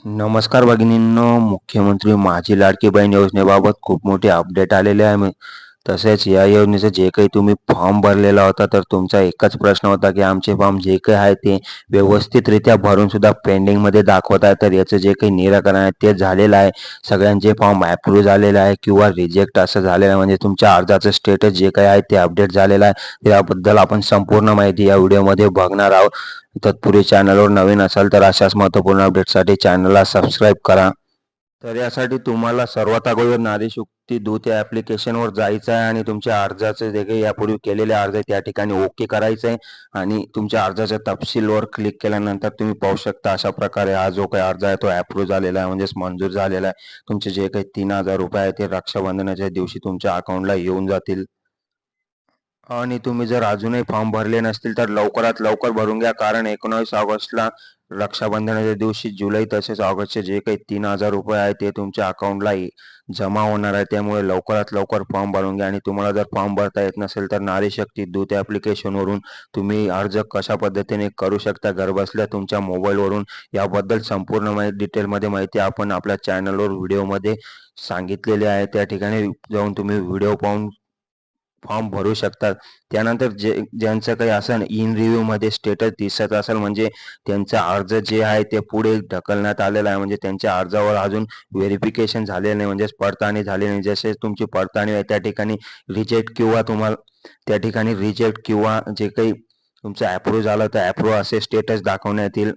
नमस्कार भगिनींनो, मुख्यमंत्री माझी लाडकी बहीण योजनेबाबत खूप मोठे अपडेट आलेले आहे. तसेच या योजनेचं जे काही तुम्ही फॉर्म भरलेला होता, तर तुमचा एकच प्रश्न होता की आमचे फॉर्म जे काही आहे ते व्यवस्थितरित्या भरून सुद्धा पेंडिंगमध्ये दाखवत आहे. तर याचं जे काही निराकरण आहे ते झालेलं आहे. सगळ्यांचे फॉर्म ॲप्रूव्ह झालेले आहे किंवा रिजेक्ट असं झालेलं आहे. म्हणजे तुमच्या अर्जाचं स्टेटस जे काही आहे ते अपडेट झालेलं आहे. याबद्दल आपण संपूर्ण माहिती या व्हिडिओमध्ये बघणार आहोत. तत्पूर्वी चॅनलवर नवीन असाल तर अशाच महत्त्वपूर्ण अपडेटसाठी चॅनलला सबस्क्राईब करा. तर यासाठी तुम्हाला सर्वात अगोदर नारी शक्ती दूत या ॲप्लिकेशनवर जायचं आहे आणि तुमच्या अर्जाचे जे काही यापूर्वी केलेले अर्ज आहे त्या ठिकाणी ओके करायचं आहे आणि तुमच्या अर्जाच्या तपशीलवर क्लिक केल्यानंतर तुम्ही पाहू शकता अशा प्रकारे हा जो काही अर्ज आहे तो ॲप्रूव्ह झालेला आहे, म्हणजेच मंजूर झालेला आहे. तुमचे जे काही 3,000 रुपये आहे ते रक्षाबंधनाच्या दिवशी तुमच्या अकाउंटला येऊन जातील. आणि तुम्ही जर अजूनही फॉर्म भरले नसतील तर लवकरात लवकर भरून घ्या, कारण 19 ऑगस्टला रक्षाबंधनाच्या दिवशी जुलै तसेच ऑगस्टचे जे काही 3,000 रुपये आहेत ते तुमच्या अकाउंटला जमा होणार आहे. त्यामुळे लवकरात लवकर फॉर्म भरून घ्या आणि तुम्हाला जर फॉर्म भरता येत नसेल तर नारी शक्ती दूत ॲप्लिकेशनवरून तुम्ही अर्ज कशा पद्धतीने करू शकता घरबसल्या तुमच्या मोबाईलवरून, याबद्दल संपूर्ण डिटेलमध्ये माहिती आपण आपल्या चॅनलवर व्हिडिओमध्ये सांगितलेली आहे. त्या ठिकाणी जाऊन तुम्ही व्हिडिओ पाहून फॉर्म भरू शकतात. त्यानंतर ज्यांचं काही असं इन रिव्ह्यूमध्ये स्टेटस दिसत असेल, म्हणजे त्यांचा अर्ज जे आहे ते पुढे ढकलण्यात आलेला आहे, म्हणजे त्यांच्या अर्जावर अजून व्हेरिफिकेशन झालेलं नाही, म्हणजेच पडताळणी झाली नाही. जसे तुमची पडताळणी आहे त्या ठिकाणी रिजेक्ट किंवा जे काही तुमचं अप्रूव्ह झालं तर अप्रूव्ह असे स्टेटस दाखवण्यात येईल.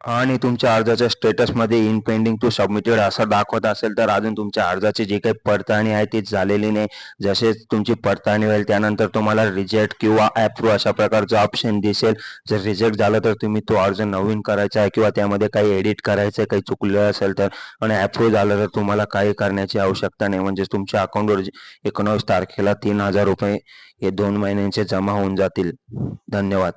आणि तुमच्या अर्जाच्या स्टेटसमध्ये इन पेंडिंग टू सबमिटेड असं दाखवत असेल तर अजून तुमच्या अर्जाची जी काही पडताळणी आहे ती झालेली नाही. जसेच तुमची पडताळणी होईल त्यानंतर तुम्हाला रिजेक्ट किंवा अप्रूव्ह अशा प्रकारचं ऑप्शन दिसेल. जर रिजेक्ट झालं तर तुम्ही तो अर्ज नवीन करायचा आहे किंवा त्यामध्ये काही एडिट करायचं आहे, काही चुकलं असेल तर. आणि अप्रूव्ह झालं तर तुम्हाला काही करण्याची आवश्यकता नाही, म्हणजेच तुमच्या अकाउंटवर 19 तारखेला 3,000 रुपये हे 2 महिन्यांचे जमा होऊन जातील. धन्यवाद.